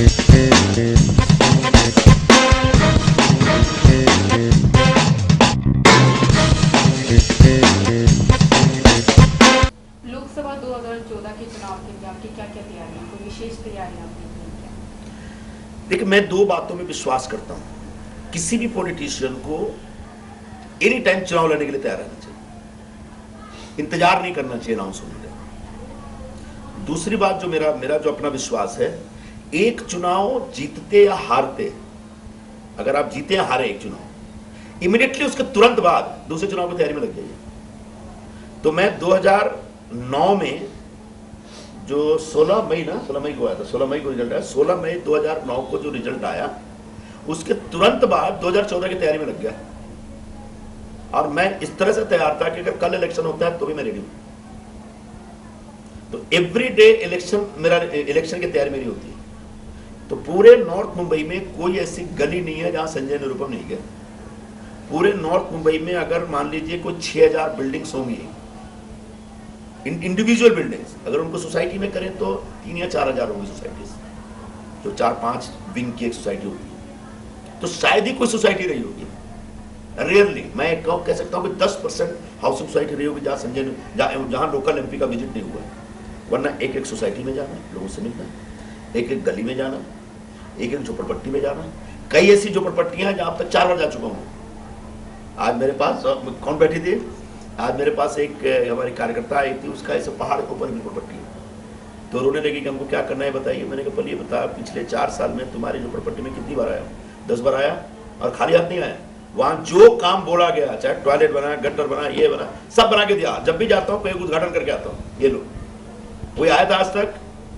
लोकसभा 2014 के चुनाव के लिए आपकी क्या क्या तैयारियां, कोई विशेष तैयारियां आपकी क्या? देखिए, मैं दो बातों में विश्वास करता हूं। किसी भी पॉलिटिशियन को एनी टाइम चुनाव लड़ने के लिए तैयार रहना चाहिए, इंतजार नहीं करना चाहिए अनाउंस होने का। दूसरी बात जो मेरा जो अपना विश्वास है, एक चुनाव जीतते या हारते, अगर आप जीते या हारे एक चुनाव, इमीडिएटली उसके तुरंत बाद दूसरे चुनाव की तैयारी में लग जाइए। तो मैं 2009 में जो 16 मई को आया था, 16 मई को रिजल्ट आया, 16 मई 2009 को जो रिजल्ट आया उसके तुरंत बाद 2014 की तैयारी में लग गया। और मैं इस तरह से तैयार था कि अगर कल इलेक्शन होता है तो भी मैं रेडी हूं। तो एवरी डे इलेक्शन, मेरा इलेक्शन की तैयारी मेरी होती है। तो पूरे नॉर्थ मुंबई में कोई ऐसी गली नहीं है जहां संजय निरुपम नहीं गए। पूरे नॉर्थ मुंबई में अगर मान लीजिए कोई 6000 बिल्डिंग्स होंगी, इंडिविजुअल बिल्डिंग्स, अगर उनको सोसाइटी में करें तो 3 या 4000 होंगी सोसाइटीज, जो 4-5 विंग की एक सोसाइटी होगी। तो शायद ही कोई सोसाइटी रही होगी, रेयरली, मैं कह सकता हूं कि 10% हाउसिंग सोसाइटी रही होगी जहां लोकल एमपी का विजिट नहीं हुआ है। वरना एक एक सोसाइटी में जाना, लोगों से मिलना, एक एक गली में जाना, एक एक झोपड़पट्टी में जाना। कई ऐसी झोपड़पट्टियां हैं जहां तक 4 बार जा चुका हूं। आज मेरे पास कौन बैठी थी, आज मेरे पास एक हमारी कार्यकर्ता आई थी, उसका ऐसे पहाड़ के ऊपर झोपड़पट्टी है। तो रोने लगी कि हमको क्या करना है बताइए। मैंने कहा ये बता, पिछले 4 साल में तुम्हारी झोपड़पट्टी में कितनी बार आया? 10 बार आया, और खाली हाथ नहीं आया। वहां जो काम बोला गया, चाहे टॉयलेट बना, गटर बना, ये बना, सब बना के दिया। जब भी जाता हूँ कोई उद्घाटन करके आता हूँ। ये लो, कोई आया था आज तक?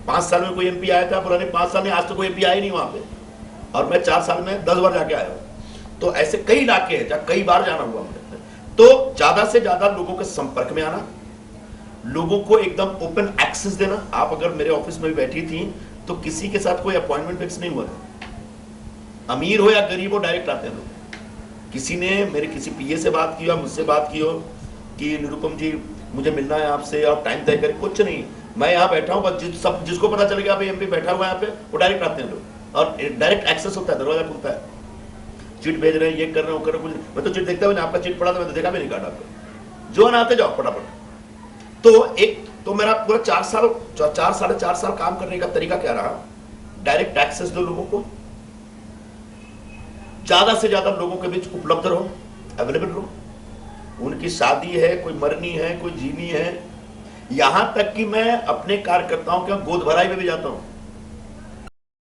5 साल में कोई एमपी आया था? पुराने 5 साल में आज तक कोई एमपी आया नहीं वहां पे, और मैं 4 साल में 10 बार जाके आया हूं। तो ऐसे कई इलाके हैं जहां कई बार जाना हुआ मुझे। तो ज्यादा से ज्यादा लोगों के संपर्क में आना, लोगों को एकदम ओपन एक्सेस देना। आप अगर मेरे ऑफिस में भी बैठी थी तो किसी के साथ कोई अपॉइंटमेंट फिक्स नहीं हुआ था। अमीर हो या गरीब हो, डायरेक्ट आते हैं लोग। किसी ने मेरे किसी पीए से बात की हो, मुझसे बात की हो कि निरुपम जी मुझे मिलना है आपसे, और टाइम तय करें, कुछ नहीं। मैं यहाँ बैठा हूँ, बस जिसको पता चल गया एमपी बैठा हुआ है यहाँ पे, वो डायरेक्ट आते हैं लोग, और डायरेक्ट एक्सेस होता है, दरवाजा खुलता है। चिट भेज रहे हैं, ये कर रहे हो, कर रहे हो, कुछ मैं तो चिट देखता हूँ, आपका चिट पड़ा था, मैं तो देखा भी नहीं कार्ड आपका। जो ना आते जाओ फटाफट। तो मेरा पूरा 4 साढ़े 4 साल काम करने का तरीका क्या रहा? डायरेक्ट एक्सेस दो लोगों को, ज्यादा से ज्यादा लोगों के बीच उपलब्ध रहो, अवेलेबल रहो। उनकी शादी है, कोई मरनी है, कोई जीनी है, यहां तक कि मैं अपने कार्यकर्ताओं के गोद भराई में भी जाता हूं।